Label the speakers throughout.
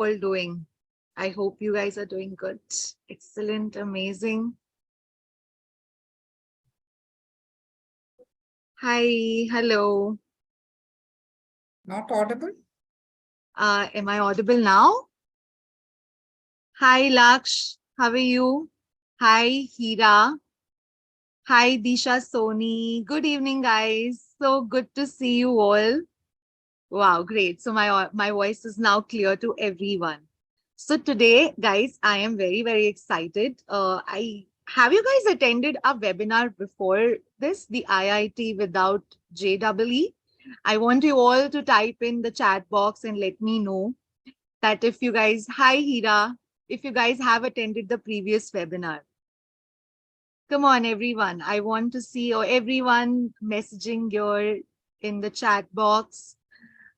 Speaker 1: all doing? I hope you guys are doing good. Excellent, amazing. Hi, hello.
Speaker 2: Not audible?
Speaker 1: Am I audible now? Hi, Laksh. How are you? Hi, Hira. Hi, Disha Soni. Good evening, guys. So good to see you all. Wow, great. So my voice is now clear to everyone. So today, guys, I am very excited. I have you guys attended a webinar before this, the IIT without JEE? I want you all to type in the chat box and let me know that if you guys, hi Hira, if you guys have attended the previous webinar. Come on, everyone. I want to see or everyone messaging your in the chat box.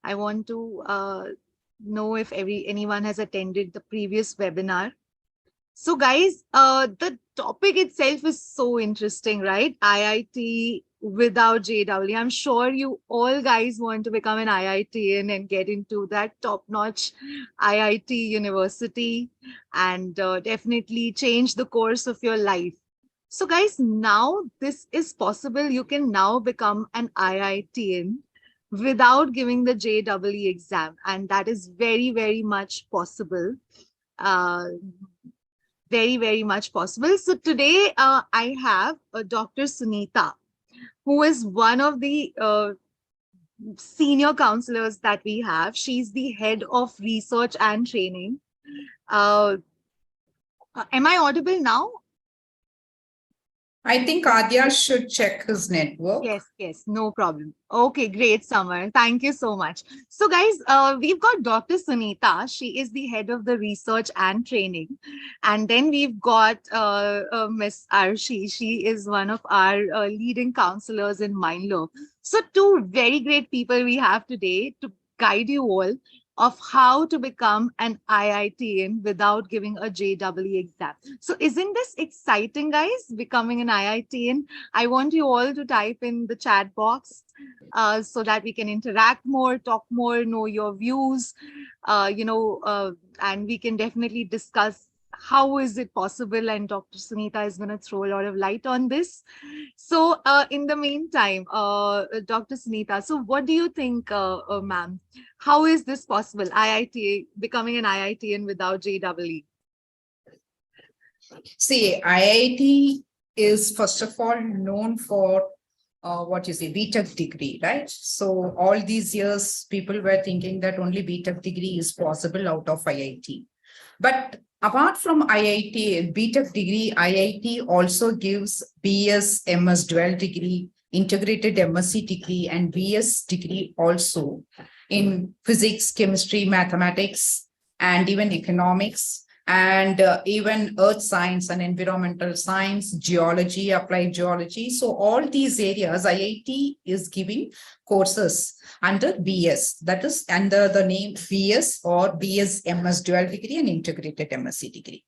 Speaker 1: I want to know if anyone has attended the previous webinar. So guys, the topic itself is so interesting, right? IIT without JEE. I'm sure you all guys want to become an IITian and get into that top-notch IIT university and definitely change the course of your life. So guys, now this is possible. You can now become an IITian without giving the JEE exam, and that is very much possible. Uh, very much possible. So today I have Dr. Sunita, who is one of the senior counselors that we have. She's the head of research and training. Am I audible now?
Speaker 2: I think Adya should check his network.
Speaker 1: Yes, no problem. Okay, great, Summer. Thank you so much. So, guys, we've got Dr. Sunita. She is the head of the research and training. And then we've got Miss Arshi. She is one of our leading counselors in Mindlaw. So, two very great people we have today to guide you all of how to become an IITian without giving a JEE exam. So isn't this exciting, guys, becoming an IITian? I want you all to type in the chat box so that we can interact more, talk more, know your views, and we can definitely discuss how is it possible, and Dr. Sunita is going to throw a lot of light on this. So in the meantime, Dr. Sunita, so what do you think, ma'am? How is this possible? IIT, becoming an IITian without JEE?
Speaker 2: See, IIT is first of all known for BTech degree, right? So all these years, people were thinking that only BTech degree is possible out of IIT. But apart from IIT, BTech degree, IIT also gives BS, MS dual degree, integrated MSc degree, and BS degree also in physics, chemistry, mathematics, and even economics, and even earth science and environmental science, geology, applied geology. So all these areas, IIT is giving courses under BS, that is under the name BS or BS MS dual degree and integrated MSc degree.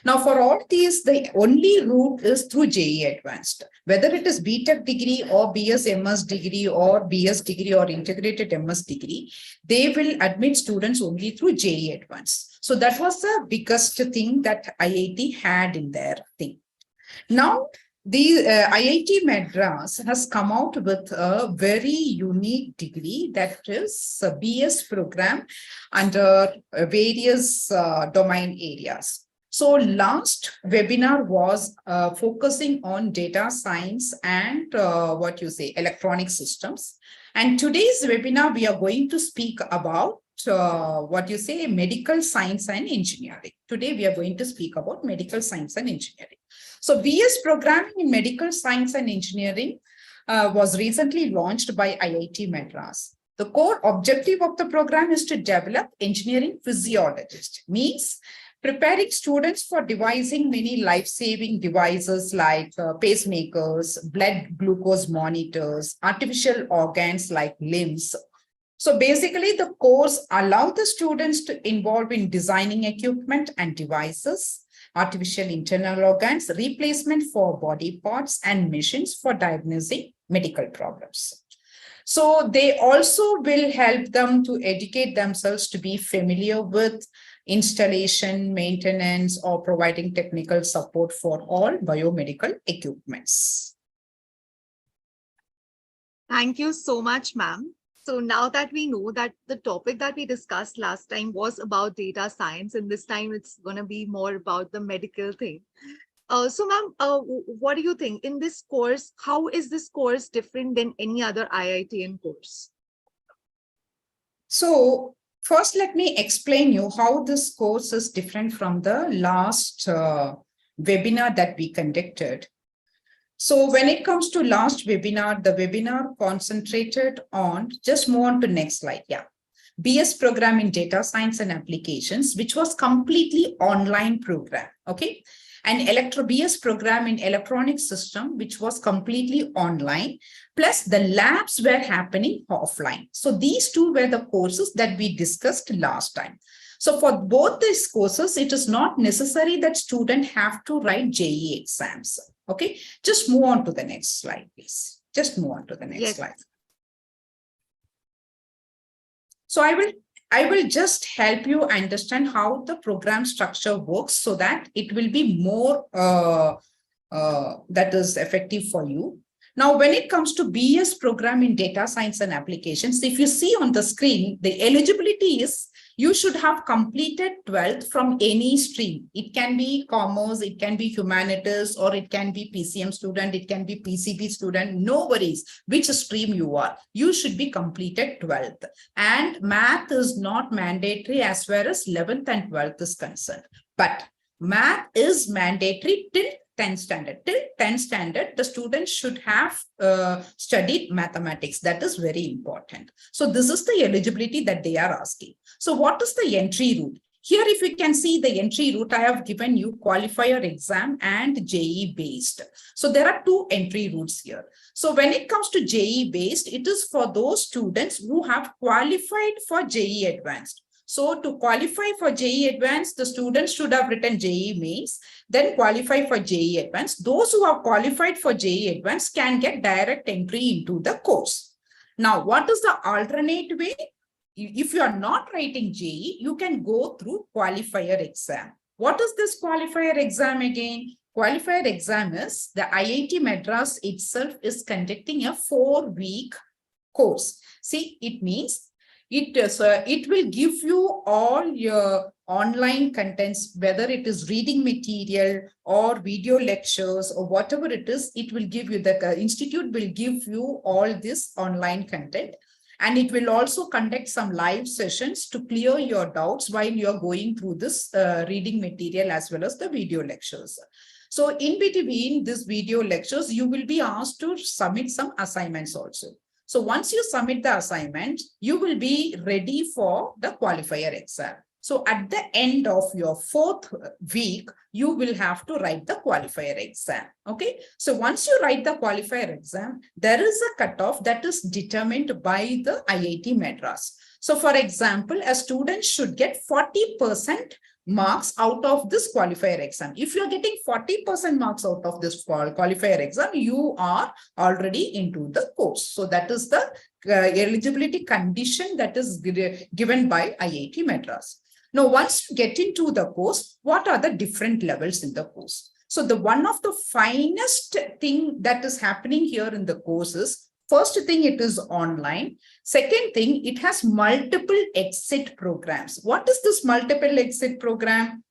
Speaker 2: Now, for all these, the only route is through JEE Advanced. Whether it is BTech degree or BS MS degree or BS degree or integrated MS degree, they will admit students only through JEE Advanced. So that was the biggest thing that IIT had in their thing. Now, the IIT Madras has come out with a very unique degree, that is a BS program under various domain areas. So last webinar was focusing on data science and electronic systems. And today's webinar, we are going to speak about medical science and engineering. Today, we are going to speak about medical science and engineering. So BS programming in medical science and engineering was recently launched by IIT Madras. The core objective of the program is to develop engineering physiologists, means preparing students for devising many life-saving devices like pacemakers, blood glucose monitors, artificial organs like limbs. So basically, the course allows the students to involve in designing equipment and devices, artificial internal organs, replacement for body parts, and machines for diagnosing medical problems. So they also will help them to educate themselves to be familiar with installation, maintenance, or providing technical support for all biomedical equipments.
Speaker 1: Thank you so much, ma'am. So now that we know that the topic that we discussed last time was about data science, and this time it's going to be more about the medical thing. So ma'am, what do you think in this course? How is this course different than any other IITian course?
Speaker 2: So first, let me explain you how this course is different from the last webinar that we conducted. So when it comes to last webinar, the webinar concentrated on, just move on to next slide. Yeah. BS program in data science and applications, which was completely online program. Okay. And BS program in electronic system, which was completely online, plus the labs were happening offline. So these two were the courses that we discussed last time. So for both these courses, it is not necessary that students have to write JEE exams. Okay, just move on to the next slide, please. Just move on to the next slide. So I will just help you understand how the program structure works so that it will be more that is effective for you. Now, when it comes to BS program in data science and applications, if you see on the screen, the eligibility is you should have completed 12th from any stream. It can be commerce, it can be humanities, or it can be PCM student, it can be PCB student. No worries which stream you are. You should be completed 12th. And math is not mandatory as far as 11th and 12th is concerned. But math is mandatory till 10th standard. Till 10th standard, the students should have studied mathematics. That is very important. So this is the eligibility that they are asking. So what is the entry route? Here, if you can see the entry route, I have given you qualifier exam and JEE based. So there are two entry routes here. So when it comes to JEE based, it is for those students who have qualified for JEE advanced. So to qualify for JEE Advanced, the students should have written JEE Mains, then qualify for JEE Advanced. Those who have qualified for JEE Advanced can get direct entry into the course. Now, what is the alternate way? If you are not writing JEE, you can go through qualifier exam. What is this qualifier exam again? Qualifier exam is the IIT Madras itself is conducting a 4-week course. See, it means it will give you all your online contents, whether it is reading material or video lectures or whatever it is, it will give you, the institute will give you all this online content. And it will also conduct some live sessions to clear your doubts while you're going through this reading material as well as the video lectures. So in between these video lectures, you will be asked to submit some assignments also. So once you submit the assignment, you will be ready for the qualifier exam. So at the end of your 4th week, you will have to write the qualifier exam. Okay. So once you write the qualifier exam, there is a cutoff that is determined by the IIT Madras. So for example, a student should get 40% marks out of this qualifier exam. If you're getting 40% marks out of this qualifier exam, you are already into the course. So that is the eligibility condition that is given by IIT Madras. Now, once you get into the course, what are the different levels in the course? So the one of the finest thing that is happening here in the course is, first thing, it is online. Second thing, it has multiple exit programs. What is this multiple exit program?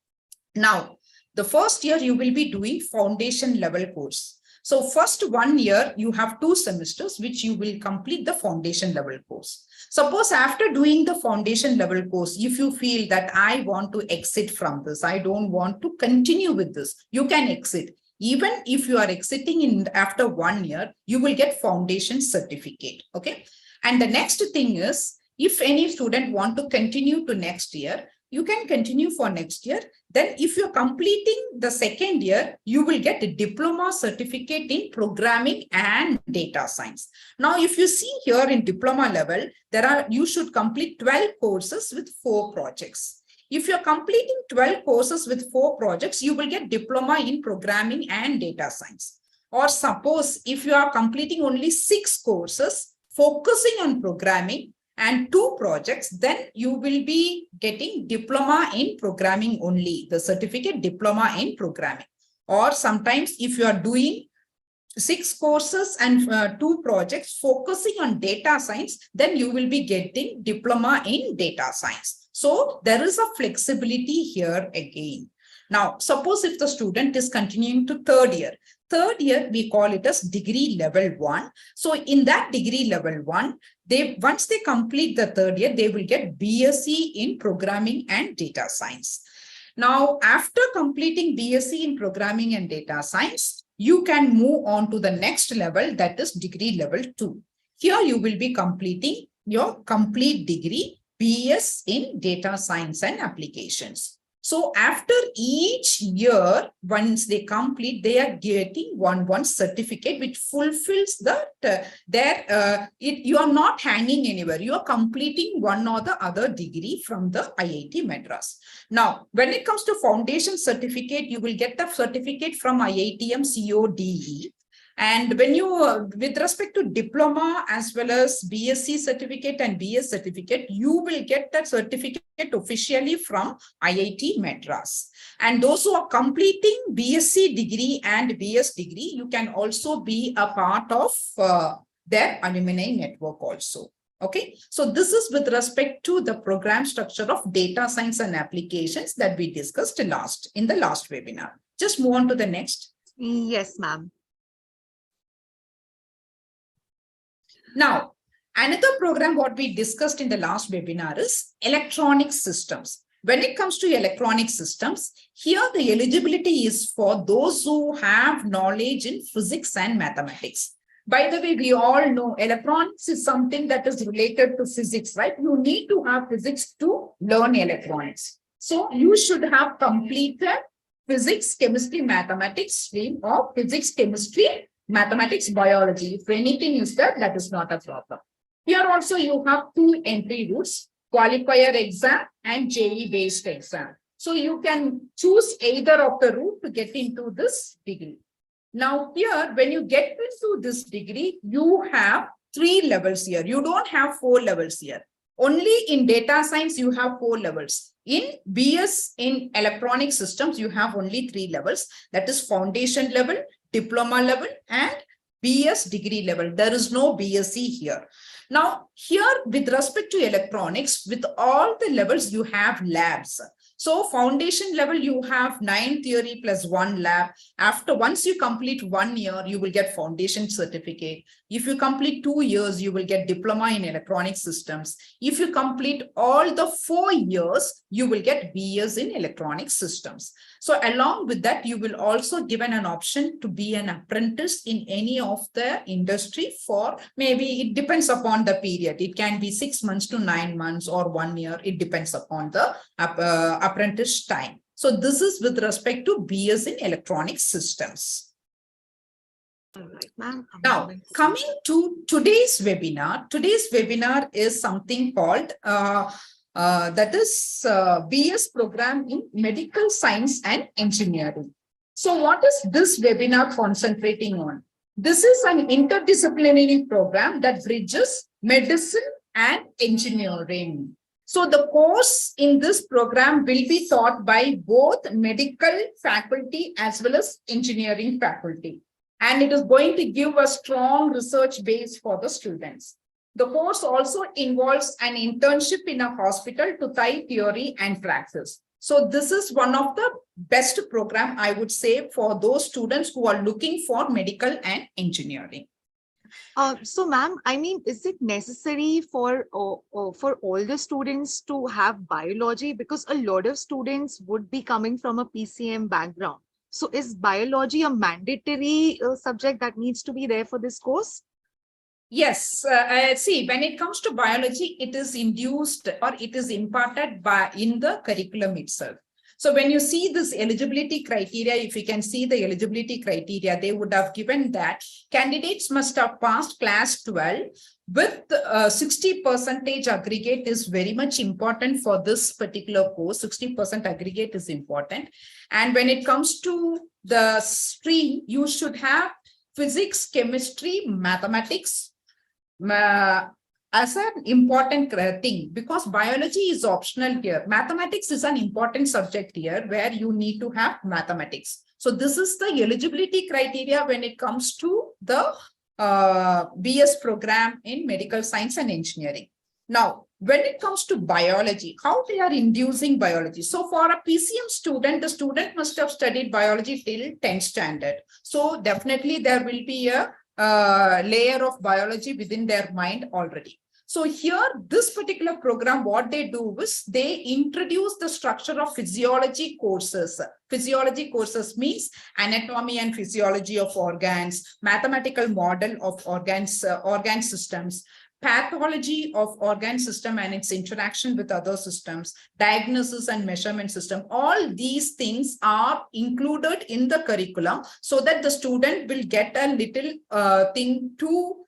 Speaker 2: Now, the first year you will be doing foundation level course. So first 1 year, you have 2 semesters, which you will complete the foundation level course. Suppose after doing the foundation level course, if you feel that I want to exit from this, I don't want to continue with this, you can exit. Even if you are exiting in after 1 year, you will get foundation certificate. Okay. And the next thing is, if any student want to continue to next year, you can continue for next year. Then if you're completing the second year, you will get a diploma certificate in programming and data science. Now, if you see here in diploma level, you should complete 12 courses with 4 projects. If you're completing 12 courses with 4 projects, you will get diploma in programming and data science. Or suppose if you are completing only 6 courses focusing on programming and 2 projects, then you will be getting diploma in programming only, the certificate diploma in programming. Or sometimes if you are doing 6 courses and 2 projects focusing on data science, then you will be getting diploma in data science. So there is a flexibility here again. Now, suppose if the student is continuing to third year, we call it as degree level 1. So in that degree level 1, once they complete the third year, they will get BSc in programming and data science. Now, after completing BSc in programming and data science, you can move on to the next level, that is degree level 2. Here you will be completing your complete degree, BS in data science and applications. So after each year, once they complete, they are getting one certificate which fulfills that you are not hanging anywhere. You are completing one or the other degree from the IIT Madras. Now, when it comes to foundation certificate, you will get the certificate from IITian CODE. And when you, with respect to diploma as well as BSc certificate and BS certificate, you will get that certificate officially from IIT Madras. And those who are completing BSc degree and BS degree, you can also be a part of their alumni network also. Okay, so this is with respect to the program structure of data science and applications that we discussed in the last webinar. Just move on to the next.
Speaker 1: Yes, ma'am.
Speaker 2: Now, another program what we discussed in the last webinar is electronic systems. When it comes to electronic systems, here the eligibility is for those who have knowledge in physics and mathematics. By the way, we all know electronics is something that is related to physics, right? You need to have physics to learn electronics. So you should have completed physics, chemistry, mathematics stream, or physics, chemistry, mathematics, biology. If anything is there, that is not a problem. Here also you have 2 entry routes, qualifier exam and JEE based exam. So you can choose either of the route to get into this degree. Now here, when you get into this degree, you have 3 levels here. You don't have 4 levels here. Only in data science, you have 4 levels. In BS in electronic systems, you have only 3 levels. That is foundation level, diploma level, and BS degree level. There is no BSc here. Now, here with respect to electronics, with all the levels, you have labs. So foundation level, you have 9 theory plus 1 lab. Once you complete 1 year, you will get foundation certificate. If you complete 2 years, you will get diploma in electronic systems. If you complete all the 4 years, you will get BS in electronic systems. So along with that, you will also given an option to be an apprentice in any of the industry for maybe it depends upon the period. It can be 6 months to 9 months or 1 year. It depends upon the apprentice time. So this is with respect to BS in electronic systems.
Speaker 1: All right, ma'am.
Speaker 2: Now, coming to today's webinar is something called that is BS program in medical science and engineering. So what is this webinar concentrating on? This is an interdisciplinary program that bridges medicine and engineering. So the course in this program will be taught by both medical faculty as well as engineering faculty. And it is going to give a strong research base for the students. The course also involves an internship in a hospital to tie theory and practice. So this is one of the best program, I would say, for those students who are looking for medical and engineering.
Speaker 1: So, ma'am, I mean, is it necessary for all the students to have biology? Because a lot of students would be coming from a PCM background. So is biology a mandatory subject that needs to be there for this course?
Speaker 2: Yes, see, when it comes to biology, it is induced or it is imparted in the curriculum itself. So when you see this eligibility criteria, if you can see the eligibility criteria, they would have given that candidates must have passed class 12 with 60% aggregate is very much important for this particular course. 60% aggregate is important. And when it comes to the stream, you should have physics, chemistry, mathematics, as an important thing, because biology is optional here. Mathematics is an important subject here where you need to have mathematics. So this is the eligibility criteria when it comes to the BS program in medical science and engineering. Now, when it comes to biology, how they are inducing biology. So for a PCM student, the student must have studied biology till 10th standard. So definitely there will be a layer of biology within their mind already. So here, this particular program, what they do is they introduce the structure of physiology courses. Physiology courses means anatomy and physiology of organs, mathematical model of organs, organ systems, pathology of organ system and its interaction with other systems, diagnosis and measurement system. All these things are included in the curriculum so that the student will get a little thing to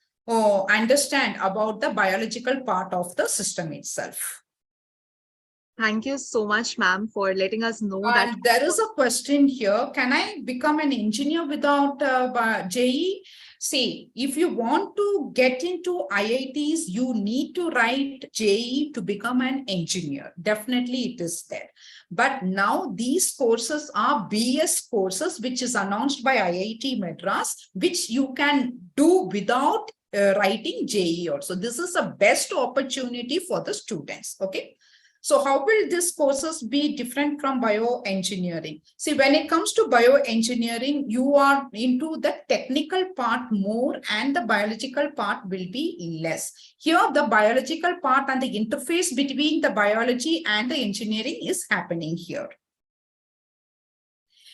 Speaker 2: understand about the biological part of the system itself.
Speaker 1: Thank you so much, ma'am, for letting us know that.
Speaker 2: And there is a question here. Can I become an engineer without JEE? See, if you want to get into IITs, you need to write JEE to become an engineer. Definitely it is there. But now these courses are BS courses, which is announced by IIT Madras, which you can do without writing JEE also. This is a best opportunity for the students. Okay. So how will these courses be different from bioengineering? See, when it comes to bioengineering, you are into the technical part more and the biological part will be less. Here, the biological part and the interface between the biology and the engineering is happening here.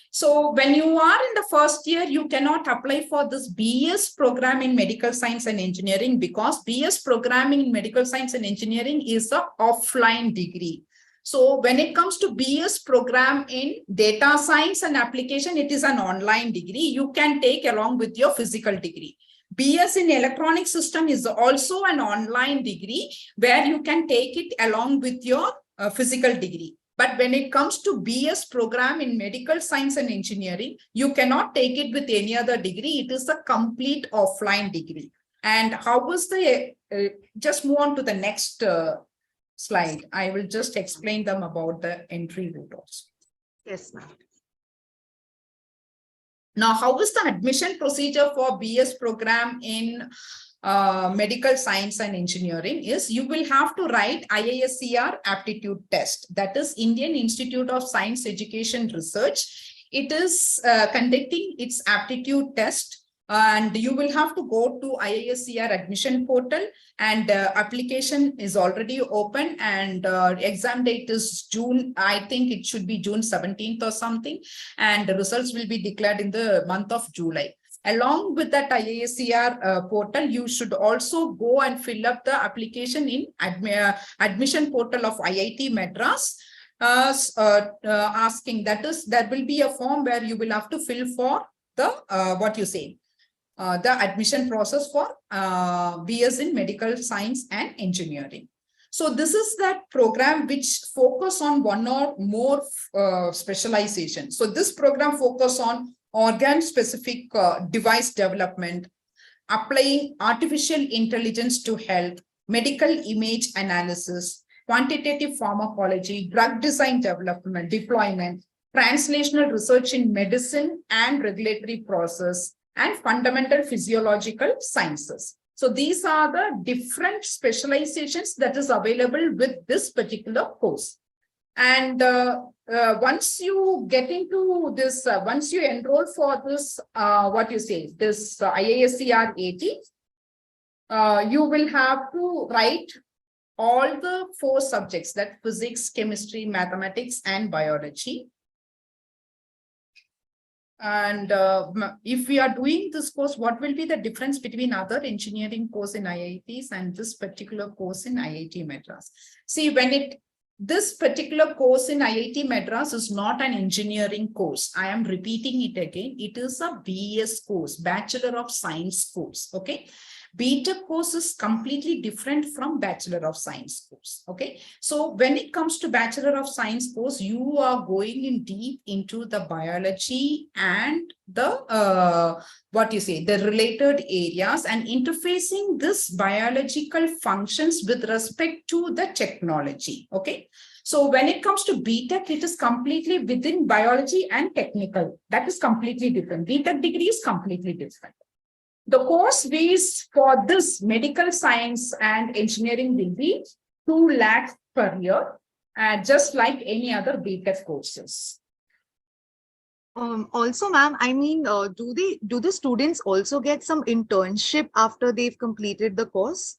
Speaker 2: So when you are in the first year, you cannot apply for this BS program in medical science and engineering because BS programming in medical science and engineering is an offline degree. So when it comes to BS program in data science and application, it is an online degree. You can take along with your physical degree. BS in electronic system is also an online degree where you can take it along with your physical degree. But when it comes to BS program in medical science and engineering, you cannot take it with any other degree. It is a complete offline degree. And how was the, just move on to the next slide. I will just explain them about the entry route also.
Speaker 1: Yes, ma'am.
Speaker 2: Now, how is the admission procedure for BS program in medical science and engineering is you will have to write IISER aptitude test. That is Indian Institute of Science Education Research. It is conducting its aptitude test and you will have to go to IISER admission portal and application is already open and exam date is June. I think it should be June 17th or something and the results will be declared in the month of July. Along with that IISER portal, you should also go and fill up the application in admission portal of IIT Madras, asking that is, there will be a form where you will have to fill for the, the admission process for BS in medical science and engineering. So this is that program which focus on one or more specialization. So this program focus on organ-specific device development, applying artificial intelligence to health, medical image analysis, quantitative pharmacology, drug design development, deployment, translational research in medicine and regulatory process, and fundamental physiological sciences. So these are the different specializations that is available with this particular course. And once you get into this, once you enroll for this, this IISER 80, you will have to write all the 4 subjects, that physics, chemistry, mathematics, and biology. And if we are doing this course, what will be the difference between other engineering course in IITs and this particular course in IIT Madras? See, when this particular course in IIT Madras is not an engineering course. I am repeating it again. It is a BS course, Bachelor of Science course. Okay. BTech course is completely different from Bachelor of Science course. Okay. So when it comes to Bachelor of Science course, you are going in deep into the biology and the the related areas and interfacing this biological functions with respect to the technology. Okay. So when it comes to BTech, it is completely within biology and technical. That is completely different. BTech degree is completely different. The course fees for this medical science and engineering will be 2 lakhs per year, just like any other BTech courses.
Speaker 1: Also, ma'am, I mean, do the students also get some internship after they've completed the course?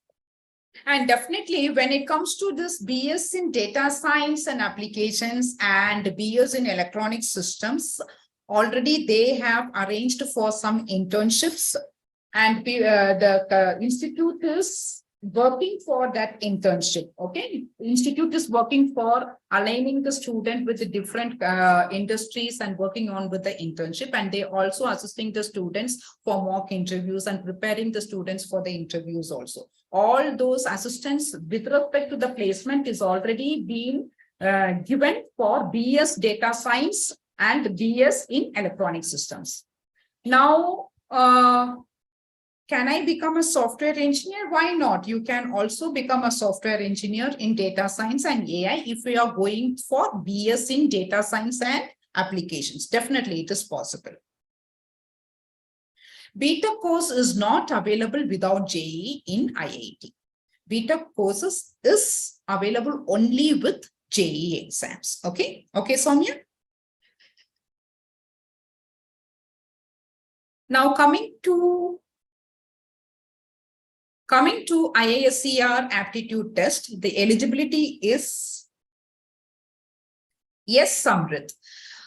Speaker 2: And definitely when it comes to this BS in data science and applications and BS in electronic systems, already they have arranged for some internships, and the institute is working for that internship. Okay. Institute is working for aligning the student with the different industries and working on with the internship. And they also assisting the students for mock interviews and preparing the students for the interviews also. All those assistance with respect to the placement is already being given for BS data science and BS in electronic systems. Now, can I become a software engineer? Why not? You can also become a software engineer in data science and AI if you are going for BS in data science and applications. Definitely, it is possible. BTech course is not available without JEE in IIT. BTech courses is available only with JEE exams. Okay. Okay, Soumya. Now coming to IISER aptitude test, the eligibility is yes, Samrit.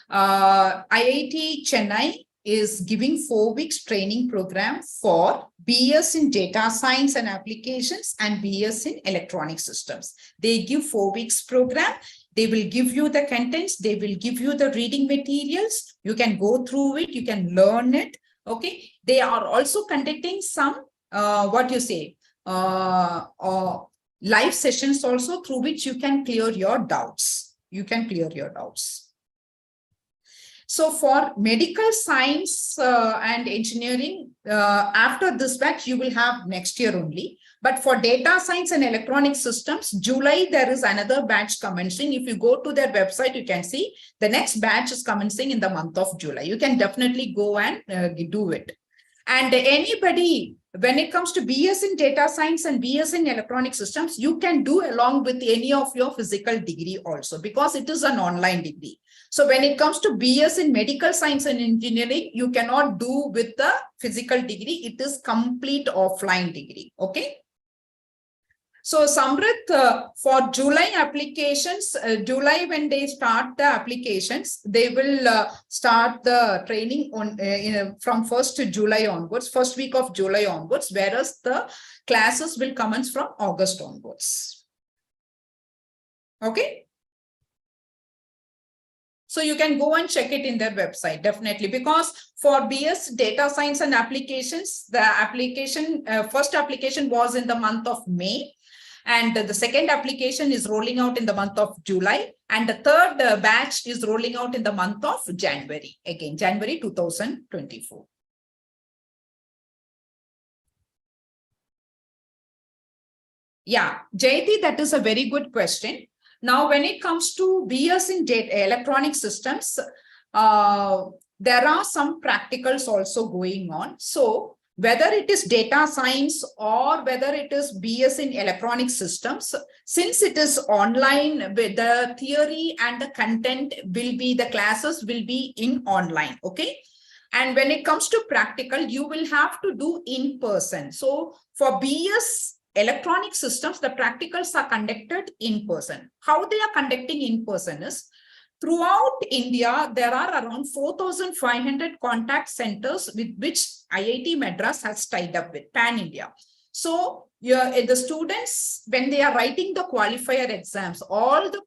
Speaker 2: IIT Chennai is giving 4 weeks training program for BS in data science and applications and BS in electronic systems. They give 4 weeks program. They will give you the contents. They will give you the reading materials. You can go through it. You can learn it. Okay. They are also conducting some live sessions also, through which you can clear your doubts. So for medical science and engineering, after this batch, you will have next year only. But for data science and electronic systems, July, there is another batch commencing. If you go to their website, you can see the next batch is commencing in the month of July. You can definitely go and do it. And anybody, when it comes to BS in data science and BS in electronic systems, you can do along with any of your physical degree also, because it is an online degree. So when it comes to BS in medical science and engineering, you cannot do with the physical degree. It is complete offline degree. Okay. So Samrit, for July applications, July when they start the applications, they will start the training on from 1st July onwards, first week of July onwards, whereas the classes will commence from August onwards. Okay. So you can go and check it in their website, definitely, because for BS data science and applications, the application, first application was in the month of May. And the second application is rolling out in the month of July. And the third batch is rolling out in the month of January, again, January 2024. Yeah, Jayati, that is a very good question. Now, when it comes to BS in electronic systems, there are some practicals also going on. So whether it is data science or whether it is BS in electronic systems, since it is online, the theory and the content will be, the classes will be in online. Okay. And when it comes to practical, you will have to do in person. So for BS electronic systems, the practicals are conducted in person. How they are conducting in person is, throughout India, there are around 4,500 contact centers with which IIT Madras has tied up with pan-India. So the students, when they are writing the qualifier exams, all the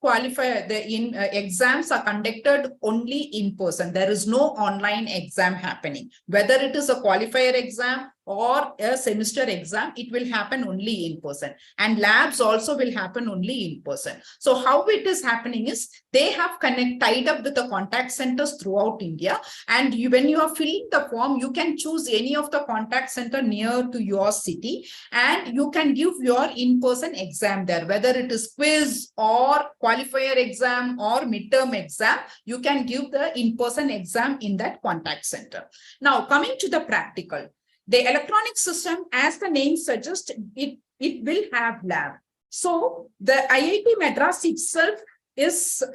Speaker 2: exams are conducted only in person. There is no online exam happening. Whether it is a qualifier exam or a semester exam, it will happen only in person, and labs also will happen only in person. So how it is happening is they have tied up with the contact centers throughout India, and when you are filling the form, you can choose any of the contact center near to your city, and you can give your in-person exam there, whether it is quiz or qualifier exam or midterm exam. You can give the in-person exam in that contact center. Now, coming to the practical, the electronic system, as the name suggests, it will have lab. So the IIT Madras itself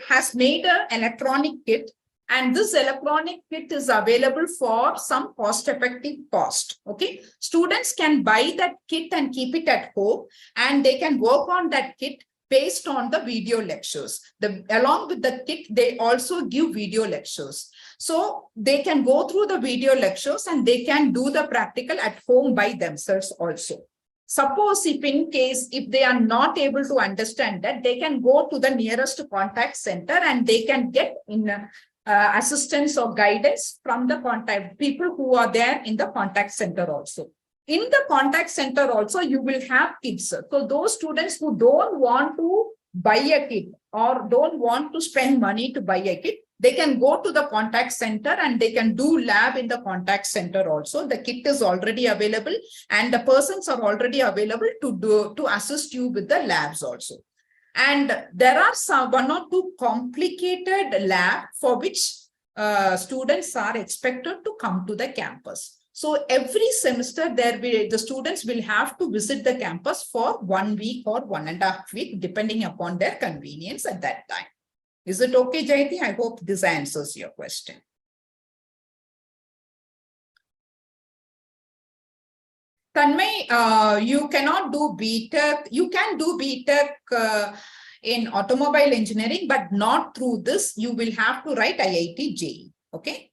Speaker 2: has made an electronic kit, and this electronic kit is available for some cost-effective cost. Okay, students can buy that kit and keep it at home, and they can work on that kit based on the video lectures. Along with the kit, they also give video lectures. So they can go through the video lectures and they can do the practical at home by themselves also. Suppose if they are not able to understand that, they can go to the nearest contact center and they can get assistance or guidance from the contact people who are there in the contact center also. In the contact center also, you will have kits. So those students who don't want to buy a kit or don't want to spend money to buy a kit, they can go to the contact center and they can do lab in the contact center also. The kit is already available and the persons are already available to assist you with the labs also. And there are one or two complicated lab for which students are expected to come to the campus. So every semester the students will have to visit the campus for 1 week or 1.5 weeks, depending upon their convenience at that time. Is it okay, Jayati? I hope this answers your question. Tanmay, you cannot do BTech. You can do BTech in automobile engineering, but not through this. You will have to write IIT JEE. Okay.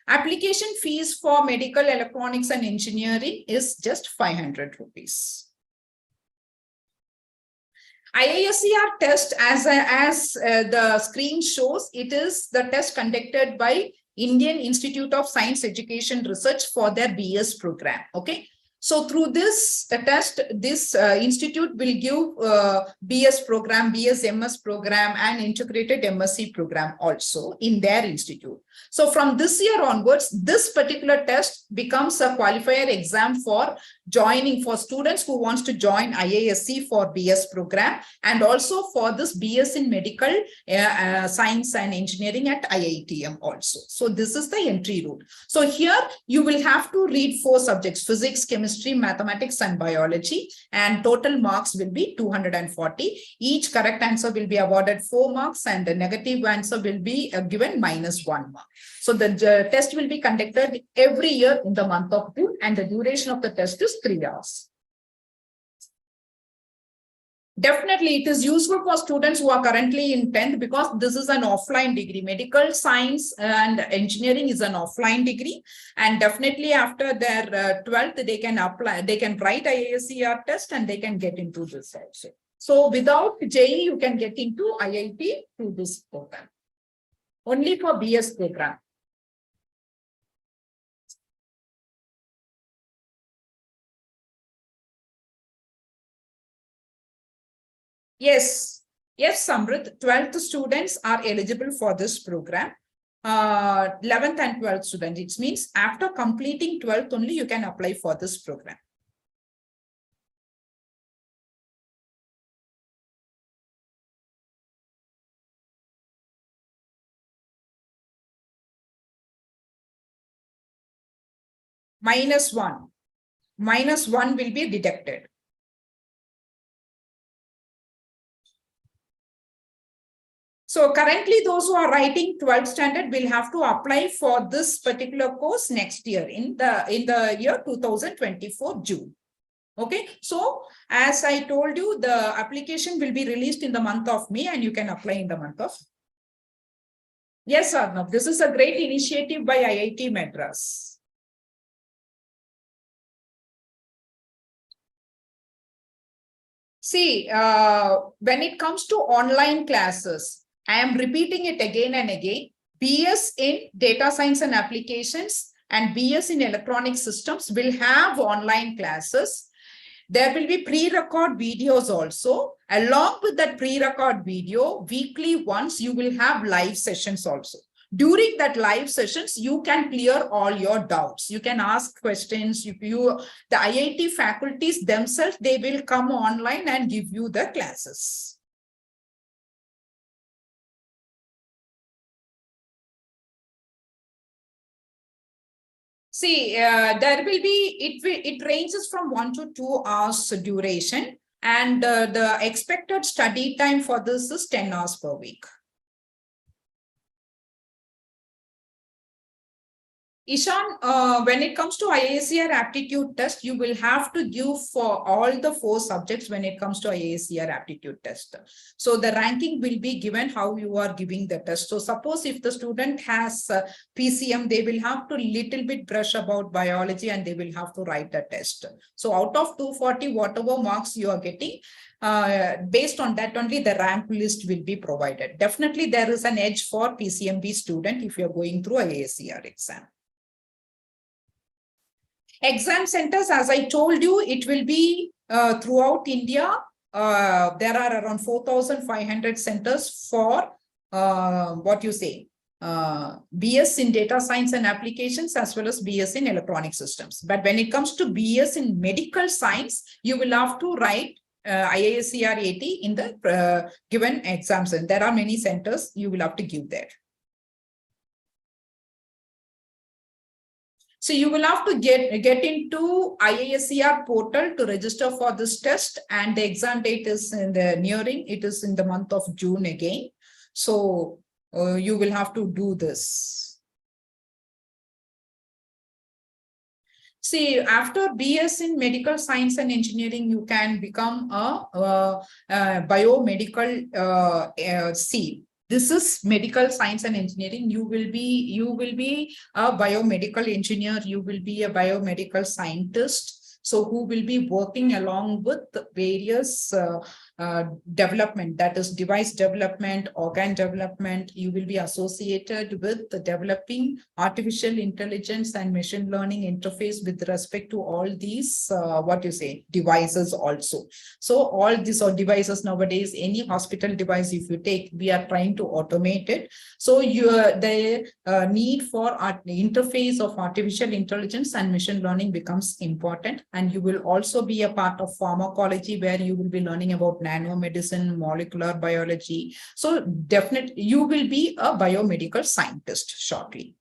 Speaker 2: Application fees for medical electronics and engineering is just 500 rupees. IISER test, as the screen shows, it is the test conducted by Indian Institute of Science Education Research for their BS program. Okay. So through this test, this institute will give BS program, BS MS program, and integrated MSc program also in their institute. So from this year onwards, this particular test becomes a qualifier exam for joining for students who wants to join IISc for BS program, and also for this BS in medical science and engineering at IITian also. So this is the entry route. So here you will have to read 4 subjects: physics, chemistry, mathematics, and biology, and total marks will be 240. Each correct answer will be awarded 4 marks and the negative answer will be given -1 mark. So the test will be conducted every year in the month of June, and the duration of the test is 3 hours. Definitely, it is useful for students who are currently in 10th, because this is an offline degree. Medical science and engineering is an offline degree, and definitely after their 12th, they can apply, they can write IISER test and they can get into this also. So without JEE, you can get into IIT through this program. Only for BS program. Yes, Samrit, 12th students are eligible for this program. 11th and 12th students, it means after completing 12th only you can apply for this program. -1. -1 will be deducted. So currently those who are writing 12th standard will have to apply for this particular course next year in the year 2024 June. Okay, so as I told you, the application will be released in the month of May and you can apply in the month of. Yes, Arnav, this is a great initiative by IIT Madras. See, when it comes to online classes, I am repeating it again and again. BS in data science and applications and BS in electronic systems will have online classes. There will be pre-record videos also. Along with that pre-record video, weekly once you will have live sessions also. During that live sessions, you can clear all your doubts. You can ask questions. The IIT faculties themselves, they will come online and give you the classes. See, there will be, it ranges from 1 to 2 hours duration, and the expected study time for this is 10 hours per week. Ishan, when it comes to IISER aptitude test, you will have to give for all the 4 subjects when it comes to IISER aptitude test. So the ranking will be given how you are giving the test. So suppose if the student has PCM, they will have to little bit brush about biology and they will have to write the test. So out of 240, whatever marks you are getting, based on that only the rank list will be provided. Definitely there is an edge for PCMB student if you're going through IISER exam. Exam centers, as I told you, it will be throughout India. There are around 4,500 centers for BS in data science and applications, as well as BS in electronic systems. But when it comes to BS in medical science, you will have to write IISER 80 in the given exams. And there are many centers you will have to give there. So you will have to get into IISER portal to register for this test, and the exam date is nearing. It is in the month of June again. So you will have to do this. See, after BS in medical science and engineering, you can become a biomedical C. This is medical science and engineering. You will be a biomedical engineer. You will be a biomedical scientist. So who will be working along with various development, that is device development, organ development. You will be associated with the developing artificial intelligence and machine learning interface with respect to all these, devices also. So all these are devices nowadays, any hospital device, if you take, we are trying to automate it. So the need for interface of artificial intelligence and machine learning becomes important. And you will also be a part of pharmacology, where you will be learning about nanomedicine, molecular biology. So definitely you will be a biomedical scientist shortly.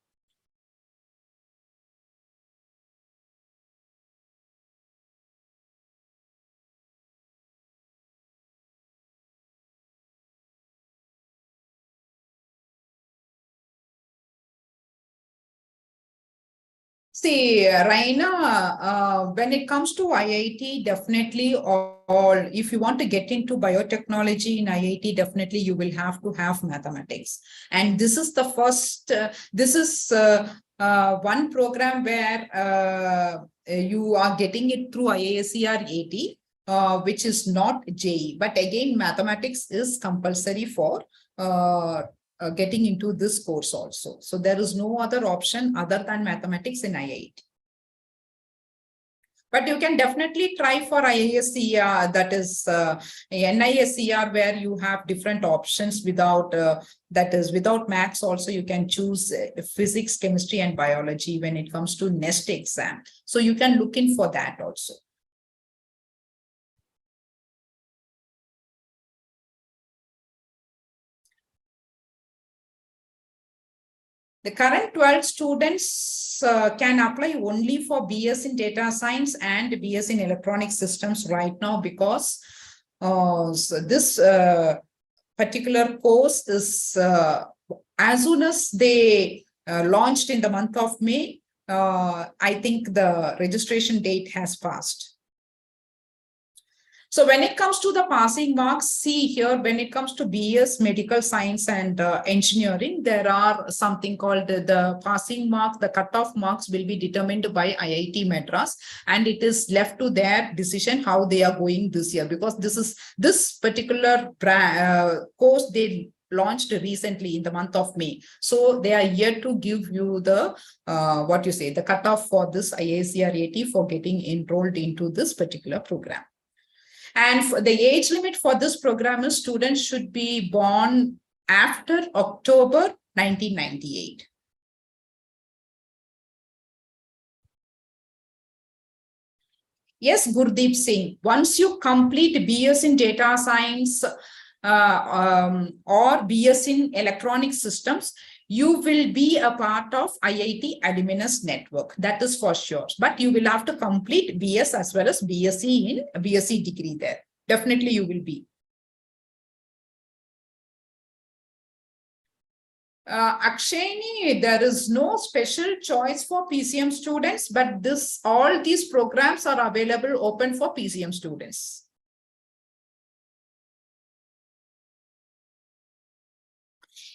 Speaker 2: See, Raina, when it comes to IIT, definitely if you want to get into biotechnology in IIT, definitely you will have to have mathematics. And this is the first, one program where you are getting it through IISER 80, which is not JEE. But again, mathematics is compulsory for getting into this course also. So there is no other option other than mathematics in IIT. But you can definitely try for IISER, that is NISER, where you have different options without, without maths also. You can choose physics, chemistry, and biology when it comes to NEST exam. So you can look in for that also. The current 12 students can apply only for BS in data science and BS in electronic systems right now, because so this particular course is, as soon as they launched in the month of May, I think the registration date has passed. So when it comes to the passing marks, see here, when it comes to BS, medical science and engineering, there are something called the passing mark. The cutoff marks will be determined by IIT Madras, and it is left to their decision how they are going this year, because this particular course, they launched recently in the month of May. So they are yet to give you the, the cutoff for this IICR 80 for getting enrolled into this particular program. And the age limit for this program is students should be born after October 1998. Yes, Gurdeep Singh, once you complete BS in data science or BS in electronic systems, you will be a part of IIT Alumnus Network. That is for sure. But you will have to complete BS as well as BSc in BSc degree there. Definitely you will be. Akshayani, there is no special choice for PCM students, but all these programs are available open for PCM students.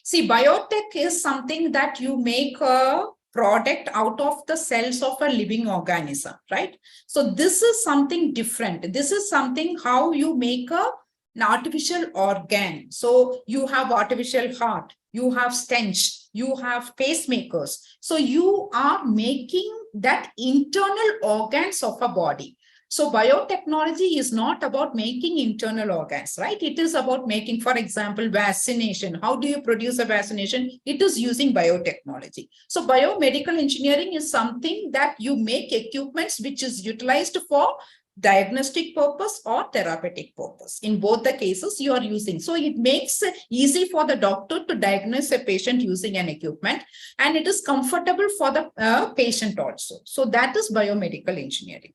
Speaker 2: See, biotech is something that you make a product out of the cells of a living organism, right? So this is something different. This is something how you make an artificial organ. So you have artificial heart, you have stents, you have pacemakers. So you are making that internal organs of a body. So biotechnology is not about making internal organs, right? It is about making, for example, vaccination. How do you produce a vaccination? It is using biotechnology. So biomedical engineering is something that you make equipments which is utilized for diagnostic purpose or therapeutic purpose. In both the cases you are using. So it makes it easy for the doctor to diagnose a patient using an equipment, and it is comfortable for the patient also. So that is biomedical engineering.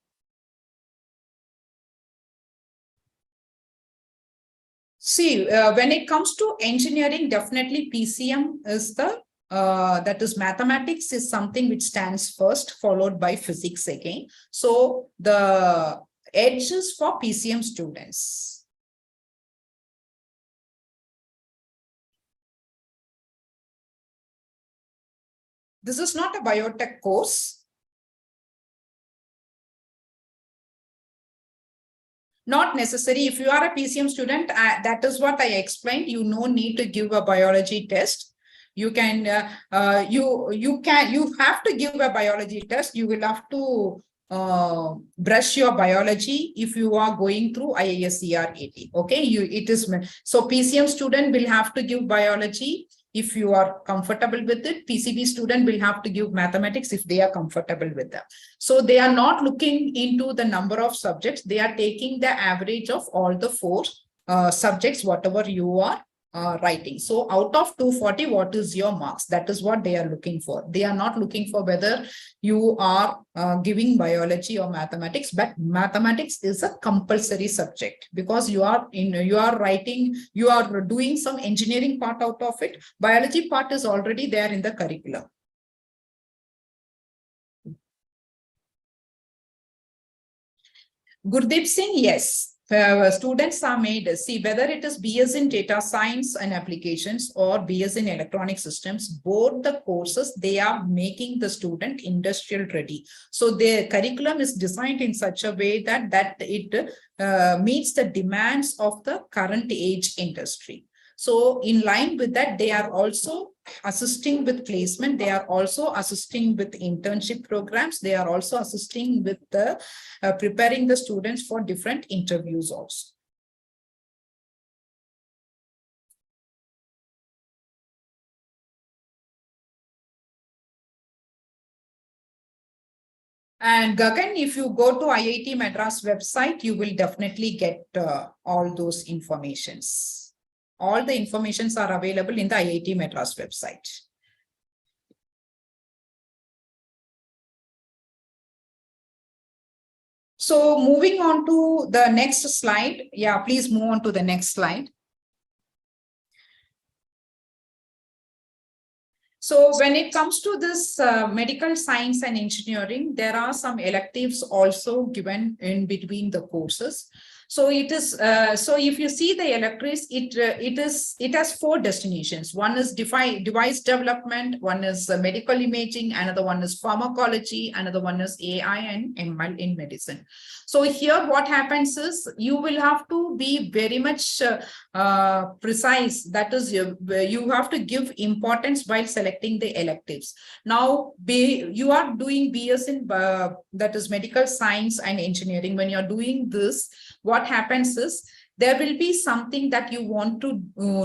Speaker 2: See, when it comes to engineering, definitely PCM is that is mathematics is something which stands first, followed by physics again. So the edge is for PCM students. This is not a biotech course. Not necessary. If you are a PCM student, that is what I explained. You no need to give a biology test. You can, you have to give a biology test. You will have to brush your biology if you are going through IISER 80. Okay, it is so PCM student will have to give biology. If you are comfortable with it, PCB student will have to give mathematics if they are comfortable with them. So they are not looking into the number of subjects. They are taking the average of all the 4 subjects, whatever you are writing. So out of 240, what is your marks? That is what they are looking for. They are not looking for whether you are giving biology or mathematics, but mathematics is a compulsory subject because you are writing, you are doing some engineering part out of it. Biology part is already there in the curriculum. Gurdeep Singh, yes. Students are made, see whether it is BS in data science and applications or BS in electronic systems, both the courses, they are making the student industrial ready. So the curriculum is designed in such a way that it meets the demands of the current age industry. So in line with that, they are also assisting with placement. They are also assisting with internship programs. They are also assisting with the preparing the students for different interviews also. And Gagan, if you go to IIT Madras website, you will definitely get all those informations. All the informations are available in the IIT Madras website. So moving on to the next slide. Yeah, please move on to the next slide. So when it comes to this medical science and engineering, there are some electives also given in between the courses. So it is, so if you see the electives, it has 4 destinations. One is device development, one is medical imaging, another one is pharmacology, another one is AI and ML in medicine. So here what happens is you will have to be very much precise. That is, you have to give importance while selecting the electives. Now, you are doing BS in that is medical science and engineering. When you're doing this, what happens is there will be something that you want to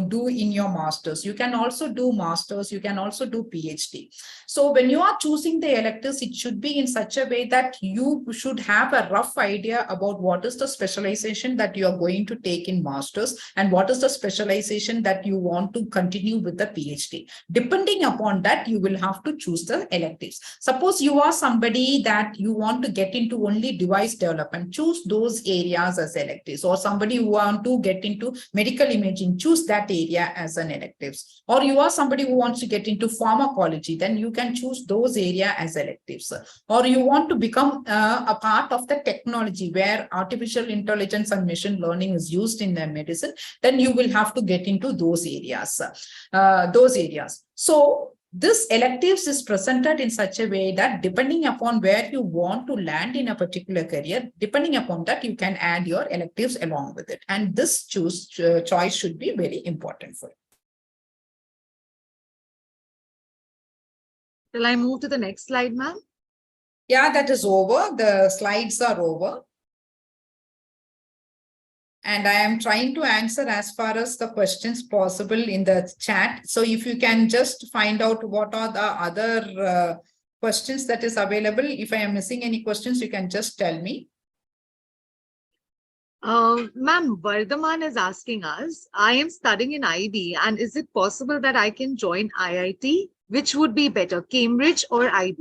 Speaker 2: do in your masters. You can also do masters, you can also do PhD. So when you are choosing the electives, it should be in such a way that you should have a rough idea about what is the specialization that you are going to take in masters and what is the specialization that you want to continue with the PhD. Depending upon that, you will have to choose the electives. Suppose you are somebody that you want to get into only device development, choose those areas as electives. Or somebody who want to get into medical imaging, choose that area as an electives. Or you are somebody who wants to get into pharmacology, then you can choose those area as electives. Or you want to become a part of the technology where artificial intelligence and machine learning is used in the medicine, then you will have to get into those areas. So this electives is presented in such a way that depending upon where you want to land in a particular career, depending upon that, you can add your electives along with it. And this choice should be very important for you.
Speaker 1: Shall I move to the next slide, ma'am?
Speaker 2: Yeah, that is over. The slides are over. And I am trying to answer as far as the questions possible in the chat. So if you can just find out what are the other questions that is available. If I am missing any questions, you can just tell me.
Speaker 1: Ma'am, Vardhaman is asking us, I am studying in IB and is it possible that I can join IIT? Which would be better, Cambridge or IB?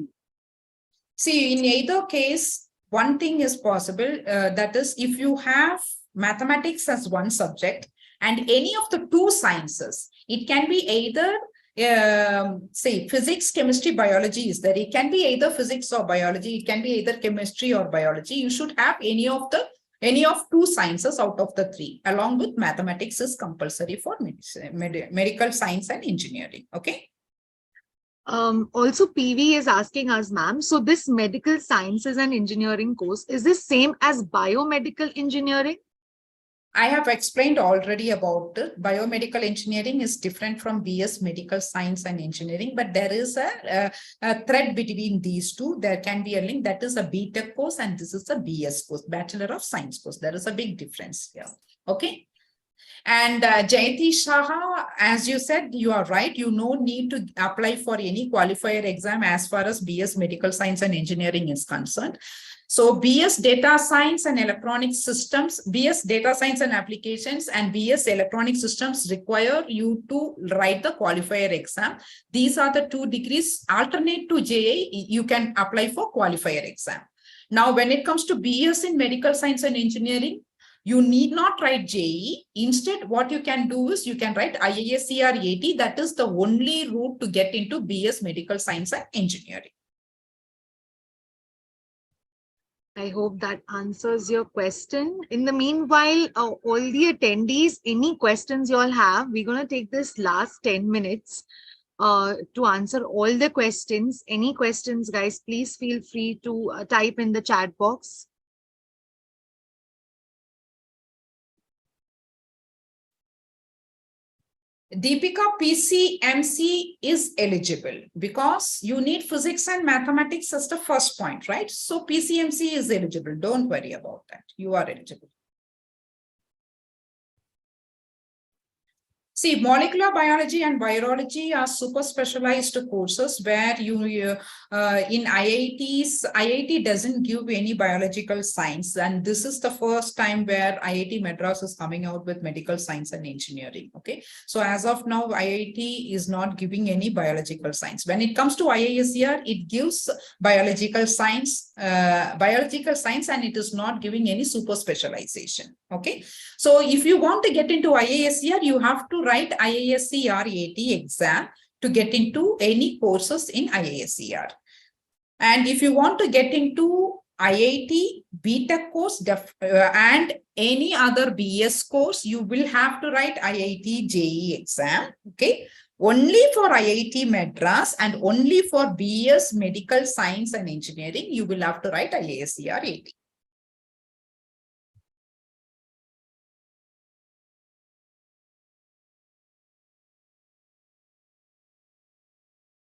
Speaker 2: See, in either case, one thing is possible. That is, if you have mathematics as one subject and any of the 2 sciences, it can be either say physics, chemistry, biology is there. It can be either physics or biology. It can be either chemistry or biology. You should have any of 2 sciences out of the 3, along with mathematics is compulsory for medical science and engineering. Okay.
Speaker 1: Also, PV is asking us, ma'am, so this medical sciences and engineering course, is this same as biomedical engineering?
Speaker 2: I have explained already about it. Biomedical engineering is different from BS medical science and engineering, but there is a thread between these 2. There can be a link. That is a BTech course and this is a BS course, Bachelor of Science course. There is a big difference here. Okay. And Jayati Shaha, as you said, you are right. You no need to apply for any qualifier exam as far as BS medical science and engineering is concerned. So BS data science and electronic systems, BS data science and applications and BS electronic systems require you to write the qualifier exam. These are the 2 degrees alternate to JEE. You can apply for qualifier exam. Now, when it comes to BS in medical science and engineering, you need not write JEE. Instead, what you can do is you can write IISER 80. That is the only route to get into BS medical science and engineering.
Speaker 1: I hope that answers your question. In the meanwhile, all the attendees, any questions you all have, we're going to take this last 10 minutes to answer all the questions. Any questions, guys, please feel free to type in the chat box.
Speaker 2: Deepika, PCMC is eligible because you need physics and mathematics as the first point, right? So PCMC is eligible. Don't worry about that. You are eligible. See, molecular biology and virology are super specialized courses where you, in IITs, IIT doesn't give any biological science. And this is the first time where IIT Madras is coming out with medical science and engineering. Okay. So as of now, IIT is not giving any biological science. When it comes to IISER, it gives biological science, and it is not giving any super specialization. Okay. So if you want to get into IISER, you have to write IISER 80 exam to get into any courses in IISER. And if you want to get into IIT, BTech course, and any other BS course, you will have to write IIT JEE exam. Okay. Only for IIT Madras and only for BS Medical Science and Engineering, you will have to write IASER 80.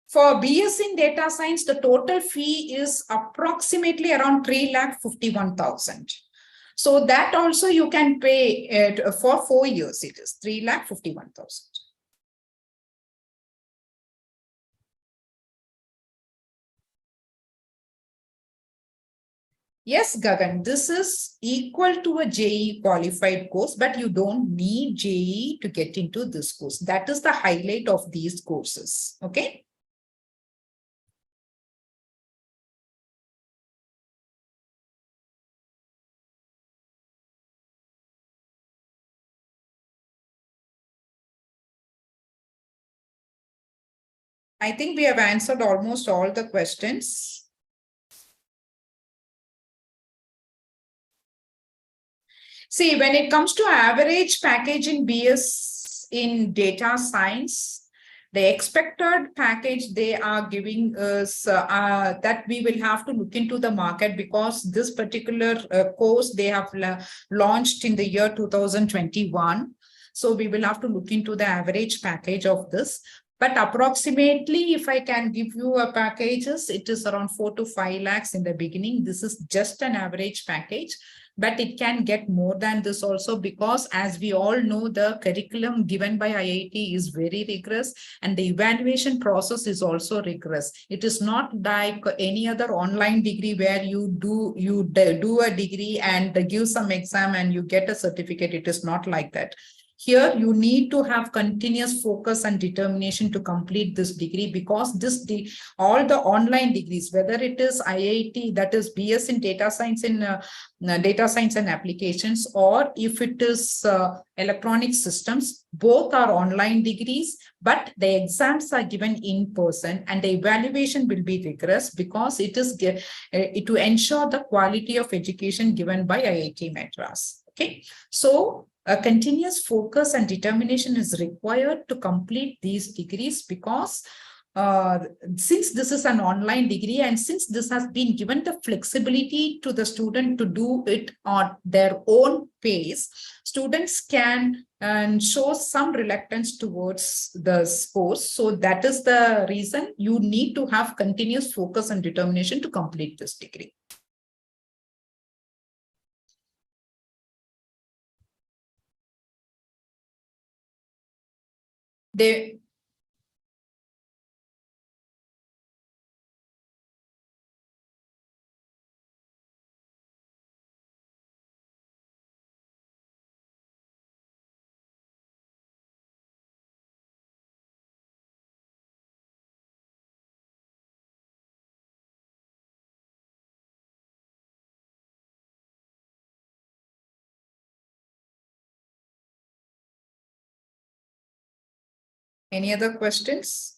Speaker 2: For BS in data science, the total fee is approximately around 3,51,000. So that also you can pay it for 4 years. It is 3,51,000. Yes, Gagan, this is equal to a JEE qualified course, but you don't need JEE to get into this course. That is the highlight of these courses. Okay. I think we have answered almost all the questions. See, when it comes to average package in BS in data science, the expected package they are giving us that we will have to look into the market, because this particular course they have launched in the year 2021. So we will have to look into the average package of this. But approximately, if I can give you a packages, it is around 4 to 5 lakhs in the beginning. This is just an average package, but it can get more than this also, because as we all know, the curriculum given by IIT is very rigorous and the evaluation process is also rigorous. It is not like any other online degree where you do a degree and give some exam and you get a certificate. It is not like that. Here, you need to have continuous focus and determination to complete this degree, because all the online degrees, whether it is IIT, that is BS in data science data science and applications, or if it is electronic systems, both are online degrees, but the exams are given in person and the evaluation will be rigorous, because it is to ensure the quality of education given by IIT Madras. Okay, so a continuous focus and determination is required to complete these degrees, because since this is an online degree and since this has been given the flexibility to the student to do it on their own pace, students can show some reluctance towards the course. So that is the reason you need to have continuous focus and determination to complete this degree. They Any other questions?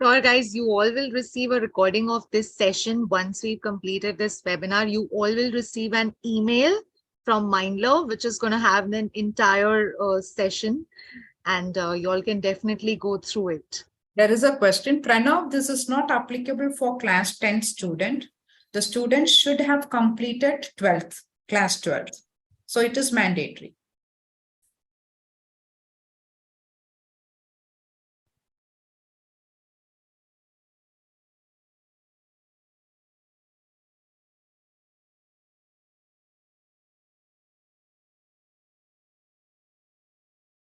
Speaker 1: Sure, guys, you all will receive a recording of this session once we've completed this webinar. You all will receive an email from Mindler, which is going to have an entire session, and you all can definitely go through it.
Speaker 2: There is a question. Pranav, this is not applicable for class 10 student. The student should have completed 12th, class 12th. So it is mandatory.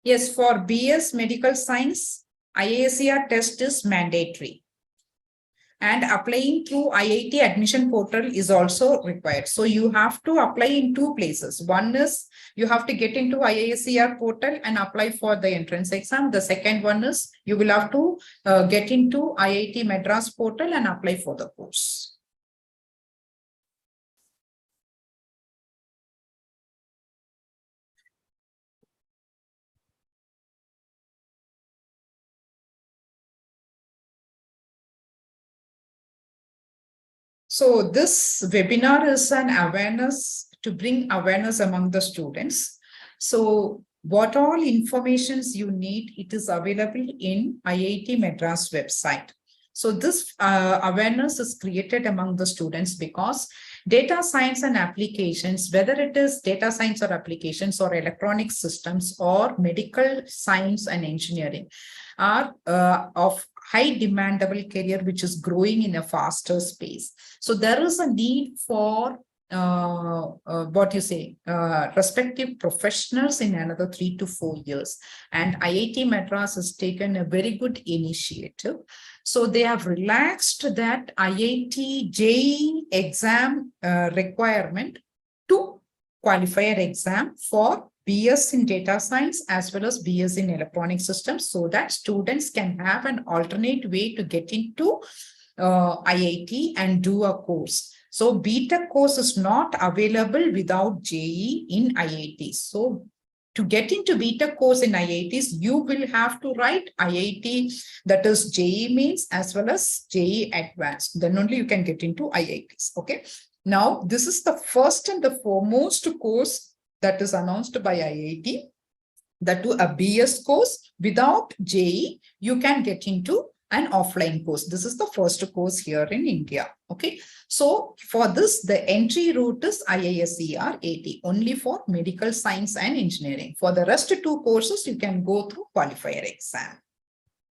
Speaker 2: Yes, for BS Medical Science, IASER test is mandatory. And applying through IIT admission portal is also required. So you have to apply in two places. One is you have to get into IISER portal and apply for the entrance exam. The second one is you will have to get into IIT Madras portal and apply for the course. So this webinar is an awareness to bring awareness among the students. So what all informations you need, it is available in IIT Madras website. So this awareness is created among the students because data science and applications, whether it is data science or applications or electronic systems or medical science and engineering, are of high demandable career which is growing in a faster space. So there is a need for respective professionals in another 3 to 4 years. And IIT Madras has taken a very good initiative. So they have relaxed that IIT JEE exam requirement to qualifier exam for BS in data science as well as BS in electronic systems, so that students can have an alternate way to get into IIT and do a course. So BTech course is not available without JEE in IIT. So to get into BTech course in IITs, you will have to write IIT, that is JEE mains as well as JEE advanced. Then only you can get into IITs. Okay. Now, this is the first and the foremost course that is announced by IIT, that to a BS course without JEE, you can get into an offline course. This is the first course here in India. Okay. So for this, the entry route is IISER 80, only for medical science and engineering. For the rest two courses, you can go through qualifier exam.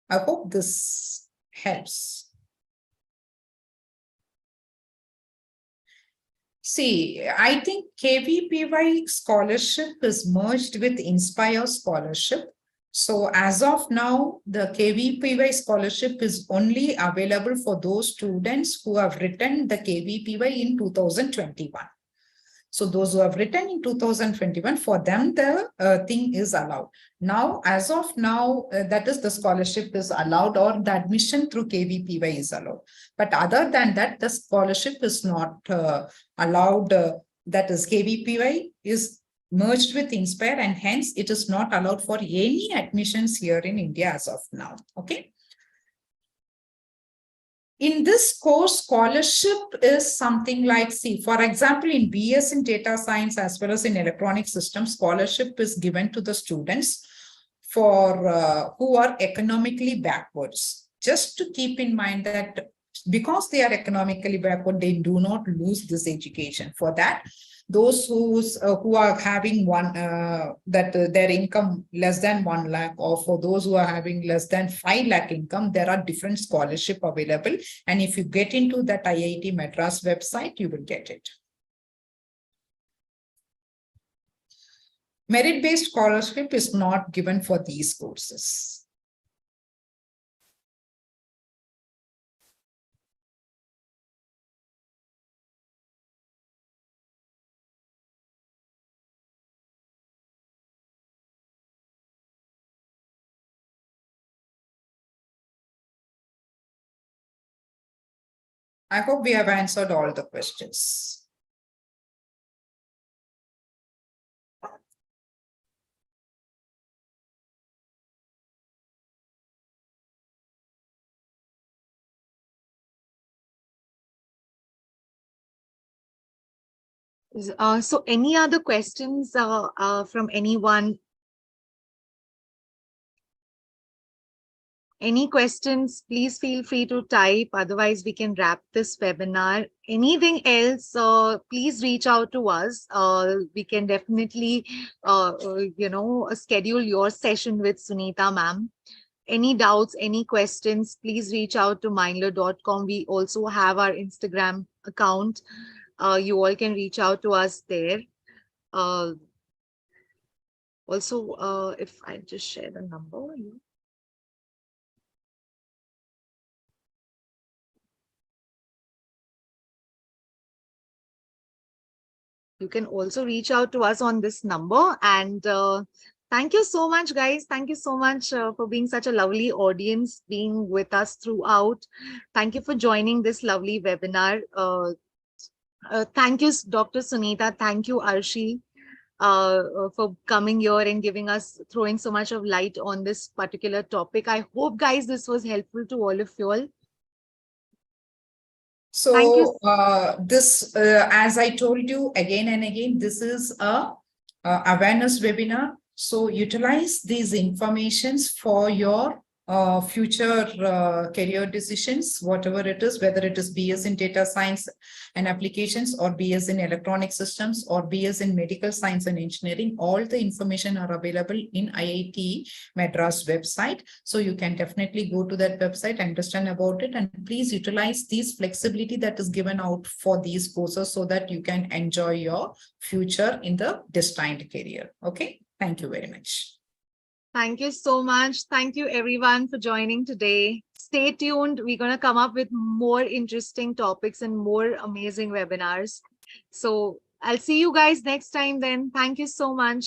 Speaker 2: I hope this helps. See, I think KVPY scholarship is merged with Inspire scholarship. So as of now, the KVPY scholarship is only available for those students who have written the KVPY in 2021. So those who have written in 2021, for them, the thing is allowed. Now, as of now, that is the scholarship is allowed or the admission through KVPY is allowed. But other than that, the scholarship is not allowed. That is KVPY is merged with Inspire, and hence it is not allowed for any admissions here in India as of now. Okay. In this course, scholarship is something like, see, for example, in BS in data science as well as in electronic systems, scholarship is given to the students for who are economically backwards. Just to keep in mind that because they are economically backward, they do not lose this education. For that, those who are having their income less than 1 lakh, or for those who are having less than 5 lakh income, there are different scholarship available. And if you get into that IIT Madras website, you will get it. Merit-based scholarship is not given for these courses. I hope we have answered all the questions.
Speaker 1: So any other questions from anyone? Any questions, please feel free to type. Otherwise, we can wrap this webinar. Anything else, please reach out to us. We can definitely, schedule your session with Sunita ma'am. Any doubts, any questions, please reach out to mindler.com. We also have our Instagram account. You all can reach out to us there. Also, if I just share the number. You can also reach out to us on this number. And thank you so much, guys. Thank you so much for being such a lovely audience, being with us throughout. Thank you for joining this lovely webinar. Thank you, Dr. Sunita. Thank you, Arshi, for coming here and giving us, throwing so much of light on this particular topic. I hope, guys, this was helpful to all of you all. Thank you.
Speaker 2: So this, as I told you again and again, this is a awareness webinar. So utilize these informations for your future career decisions, whatever it is, whether it is BS in data science and applications, or BS in electronic systems, or BS in medical science and engineering. All the information are available in IIT Madras website. So you can definitely go to that website, understand about it, and please utilize these flexibility that is given out for these courses so that you can enjoy your future in the destined career. Okay. Thank you very much.
Speaker 1: Thank you so much. Thank you, everyone, for joining today. Stay tuned. We're going to come up with more interesting topics and more amazing webinars. So I'll see you guys next time then. Thank you so much.